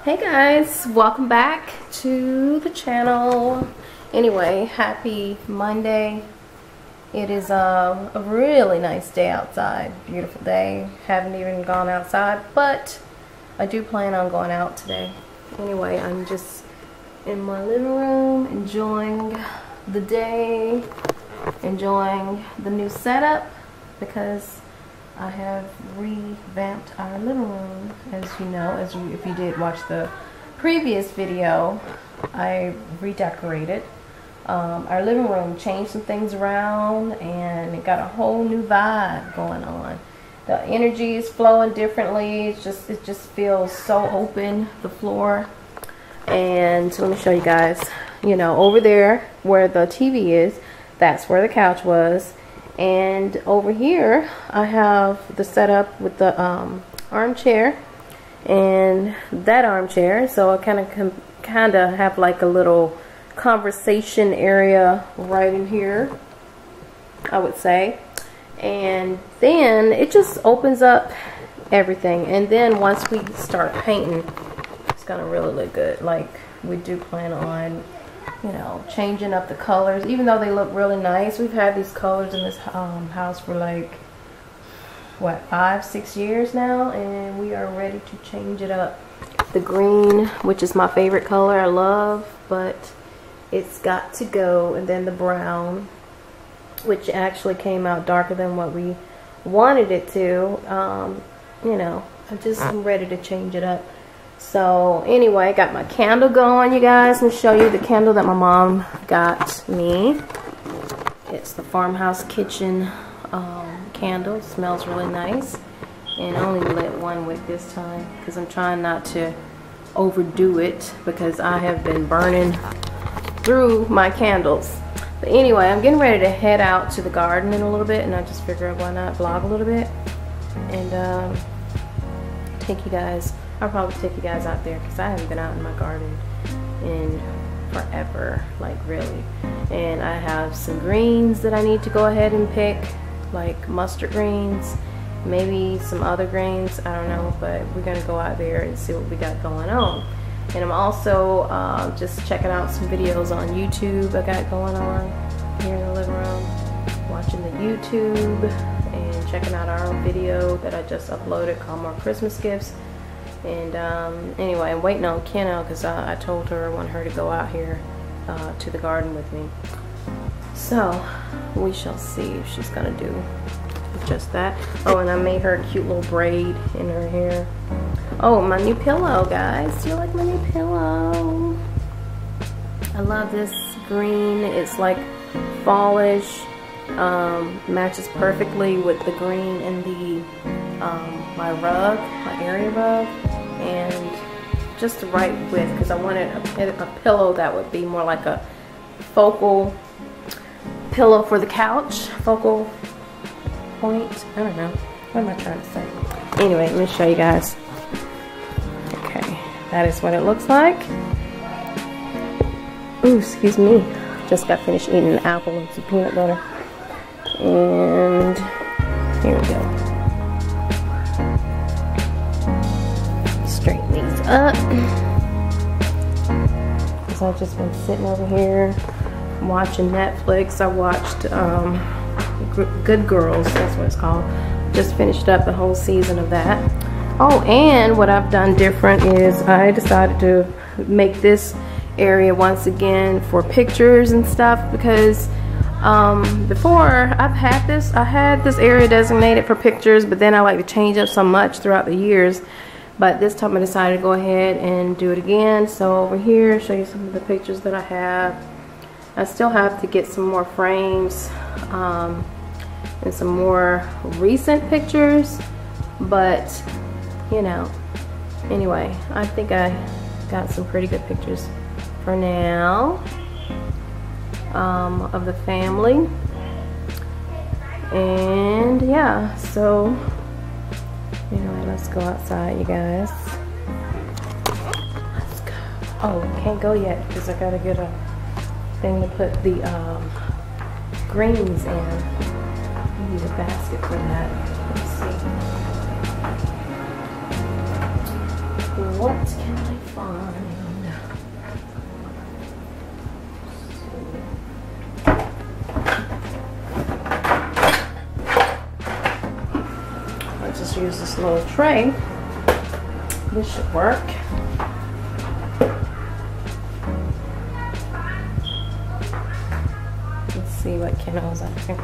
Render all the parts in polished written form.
Hey guys, welcome back to the channel. Anyway, happy Monday. It is a really nice day outside. Beautiful day. Haven't even gone outside, but I do plan on going out today. Anyway, I'm just in my living room enjoying the day, enjoying the new setup because I have revamped our living room. As you know, if you did watch the previous video, I redecorated our living room, changed some things around, and it got a whole new vibe going on. The energy is flowing differently. It just feels so open, the floor. And so let me show you guys. You know, over there where the TV is, that's where the couch was. And over here I have the setup with the armchair and that armchair, so I kind of have like a little conversation area right in here, I would say. And then it just opens up everything, and then once we start painting, it's gonna really look good. Like, we do plan on, you know, changing up the colors, even though they look really nice. We've had these colors in this house for like, what, 5-6 years now, and we are ready to change it up. The green, which is my favorite color, I love, but it's got to go. And then the brown, which actually came out darker than what we wanted it to. You know, I'm ready to change it up. So anyway, I got my candle going, you guys. Let me show you the candle that my mom got me. It's the Farmhouse Kitchen candle. It smells really nice. And I only lit one wick this time because I'm trying not to overdo it, because I have been burning through my candles. But anyway, I'm getting ready to head out to the garden in a little bit, and I just figured why not vlog a little bit and take you guys. I'll probably take you guys out there because I haven't been out in my garden in forever, like really. And I have some greens that I need to go ahead and pick, like mustard greens, maybe some other greens, I don't know, but we're gonna go out there and see what we got going on. And I'm also just checking out some videos on YouTube I got going on here in the living room, watching the YouTube and checking out our video that I just uploaded called More Christmas Gifts. And anyway, I'm waiting on Kenna because I told her I want her to go out here to the garden with me. So we shall see if she's gonna do just that. Oh, and I made her a cute little braid in her hair. Oh, my new pillow, guys. Do you like my new pillow? I love this green. It's like fallish. Matches perfectly with the green and the my rug, my area rug, and just the right width, because I wanted a pillow that would be more like a focal pillow for the couch, focal point. I don't know, what am I trying to say? Anyway, let me show you guys. Okay, that is what it looks like. Ooh, excuse me, just got finished eating an apple and some peanut butter. And here we go. Straighten these up. So I've just been sitting over here watching Netflix. I watched Good Girls, that's what it's called. Just finished up the whole season of that. Oh, and what I've done different is I decided to make this area once again for pictures and stuff, because before I had this area designated for pictures, but then I like to change up so much throughout the years. But this time I decided to go ahead and do it again. So over here, show you some of the pictures that I have. I still have to get some more frames and some more recent pictures, but you know, anyway, I think I got some pretty good pictures for now of the family. And yeah, so anyway, let's go outside, you guys. Let's go. Oh, can't go yet because I gotta get a thing to put the greens in. I need a basket for that. Let's see. What can I find? find. Let's just use this little tray. This should work. Let's see what Keno's up here.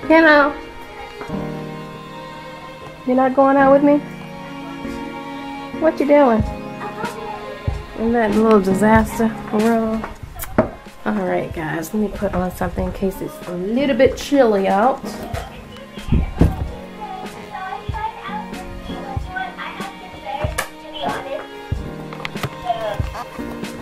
Keno, you're not going out with me? What you doing? Isn't that a little disaster world? Alright guys, let me put on something in case it's a little bit chilly out.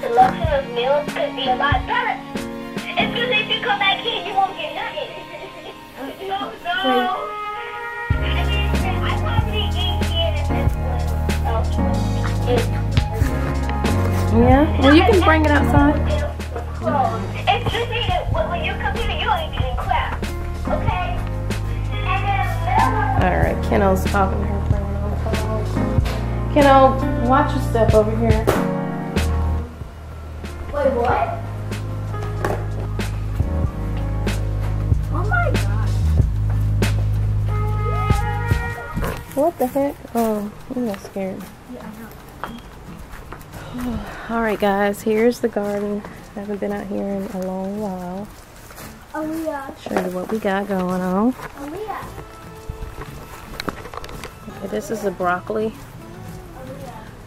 Selection of meals could be a lot better. It's because if you come back here, you won't get nothing. No. I probably eat here and Yeah, well you can bring it outside. It's just that when you come here, you ain't getting crap. Okay? Alright, Keno's talking to her playing on the phone. Keno, watch your step over here. Wait, what? Oh my god. What the heck? Oh, I'm not scared. Yeah, I know. Alright guys, here's the garden. I haven't been out here in a long while. Oh yeah. Show you what we got going on. Oh yeah. Okay, this is the broccoli.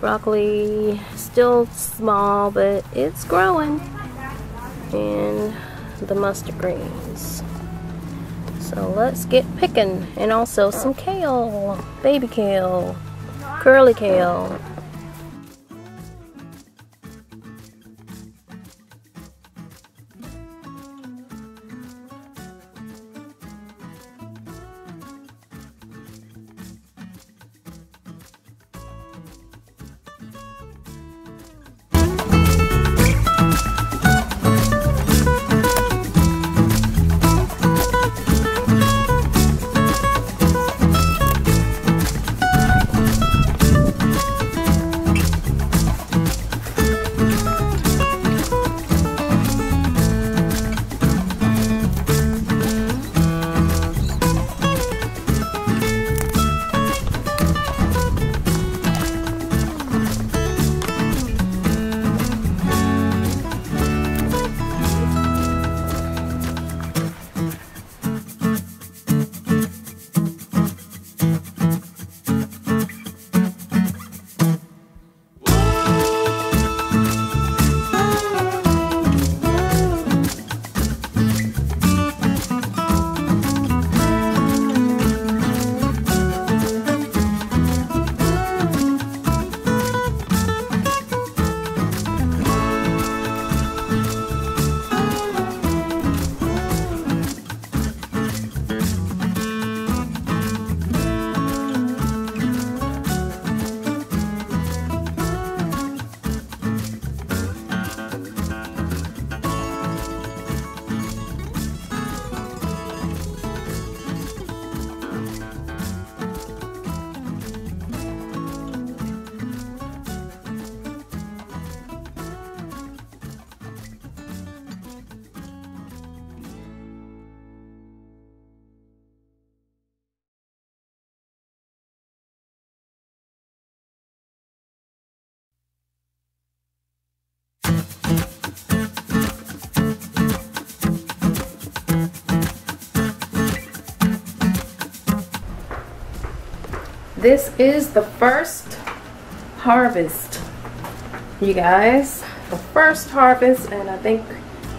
Broccoli, still small, but it's growing. And the mustard greens. So let's get picking. And also some kale, baby kale, curly kale. This is the first harvest, you guys. The first harvest, and I think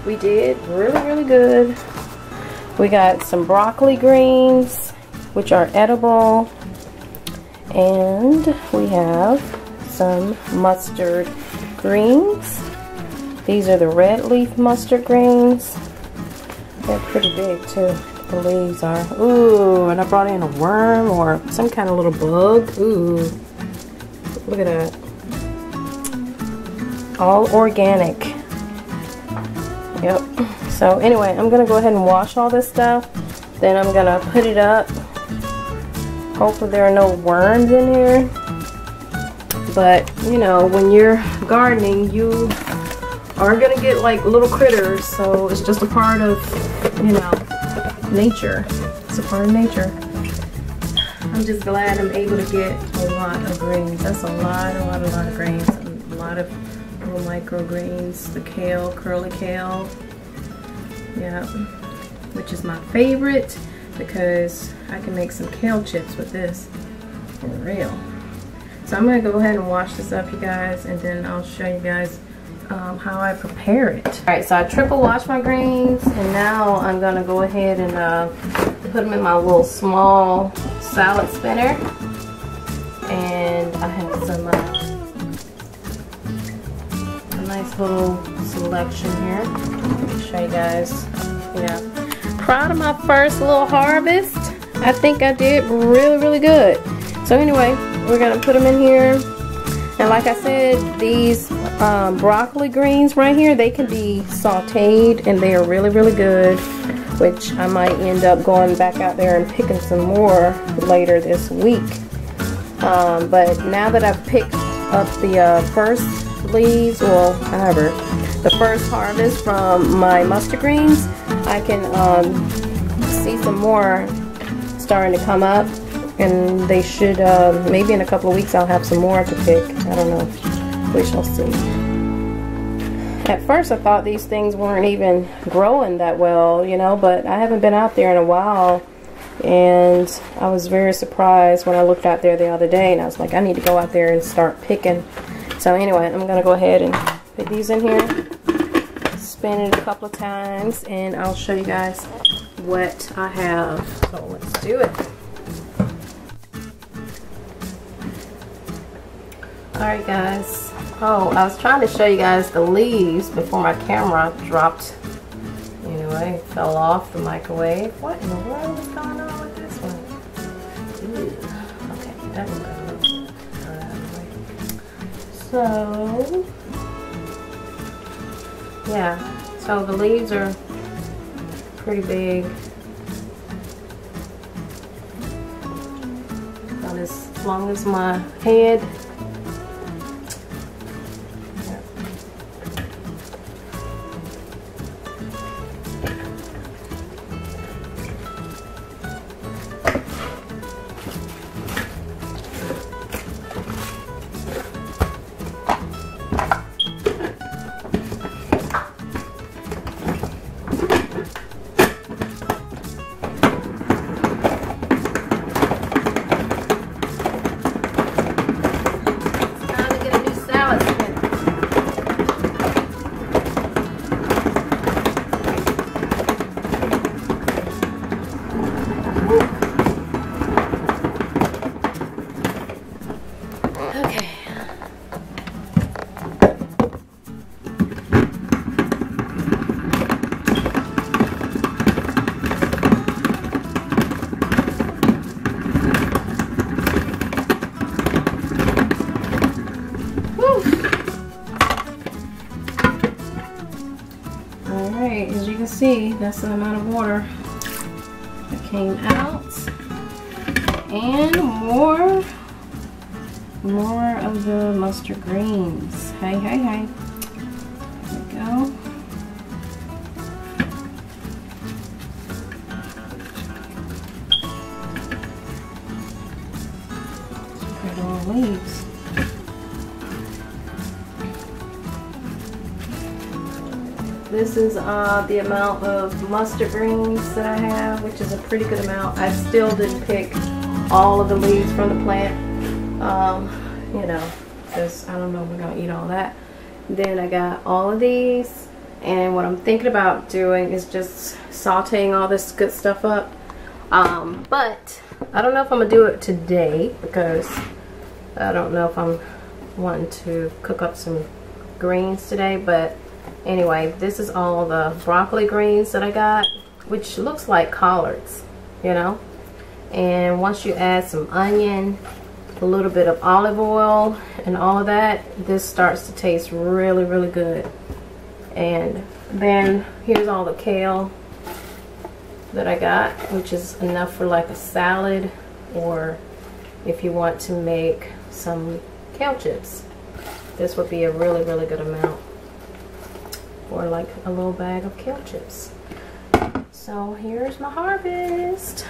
we did really good. We got some broccoli greens, which are edible, and we have some mustard greens. These are the red leaf mustard greens. They're pretty big too. The leaves are. Ooh, and I brought in a worm or some kind of little bug. Ooh, look at that. All organic. Yep. So anyway, I'm gonna go ahead and wash all this stuff. Then I'm gonna put it up Hopefully there are no worms in here. But, you know, when you're gardening, you are going to get like little critters. So it's just a part of, you know, nature. It's a part of nature. I'm just glad I'm able to get a lot of greens. That's a lot of greens. A lot of little microgreens. The kale, curly kale. Yeah, which is my favorite because I can make some kale chips with this. For real. So I'm going to go ahead and wash this up, you guys, and then I'll show you guys how I prepare it. Alright, so I triple washed my greens, and now I'm going to go ahead and put them in my little small salad spinner. And I have some a nice little selection here. I'll show you guys. Yeah, proud of my first little harvest. I think I did really good. So anyway, we're gonna put them in here, and like I said, these broccoli greens right here, they can be sauteed and they are really good, which I might end up going back out there and picking some more later this week. But now that I've picked up the first leaves, or however, the first harvest from my mustard greens, I can see some more starting to come up. And they should, maybe in a couple of weeks I'll have some more to pick. I don't know. We shall see. At first I thought these things weren't even growing that well, you know, but I haven't been out there in a while. And I was very surprised when I looked out there the other day, and I was like, I need to go out there and start picking. So anyway, I'm going to go ahead and put these in here. Spin it a couple of times, and I'll show you guys what I have. So let's do it. Alright guys, oh, I was trying to show you guys the leaves before my camera dropped. Anyway, fell off the microwave. What in the world is going on with this one? Ew. Okay, that one got a little bit out of the way. So, yeah, so the leaves are pretty big. About as long as my head. Alright, as you can see, that's the amount of water that came out. And more of the mustard greens. Hey. There we go. Pretty little leaves. This is the amount of mustard greens that I have, which is a pretty good amount. I still didn't pick all of the leaves from the plant, you know, because I don't know if we're going to eat all that. Then I got all of these, and what I'm thinking about doing is just sauteing all this good stuff up. But I don't know if I'm going to do it today, because I don't know if I'm wanting to cook up some greens today, but anyway, this is all the broccoli greens that I got, which looks like collards, you know. And once you add some onion, a little bit of olive oil, and all of that, this starts to taste really good. And then here's all the kale that I got, which is enough for like a salad or if you want to make some kale chips. This would be a really, really good amount for like a little bag of kale chips. So here's my harvest.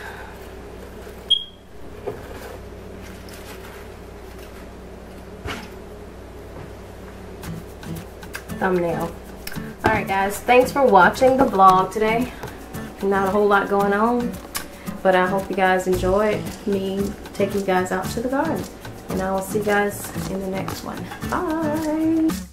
Thumbnail. Alright guys, thanks for watching the vlog today. Not a whole lot going on, but I hope you guys enjoyed me taking you guys out to the garden. And I will see you guys in the next one. Bye!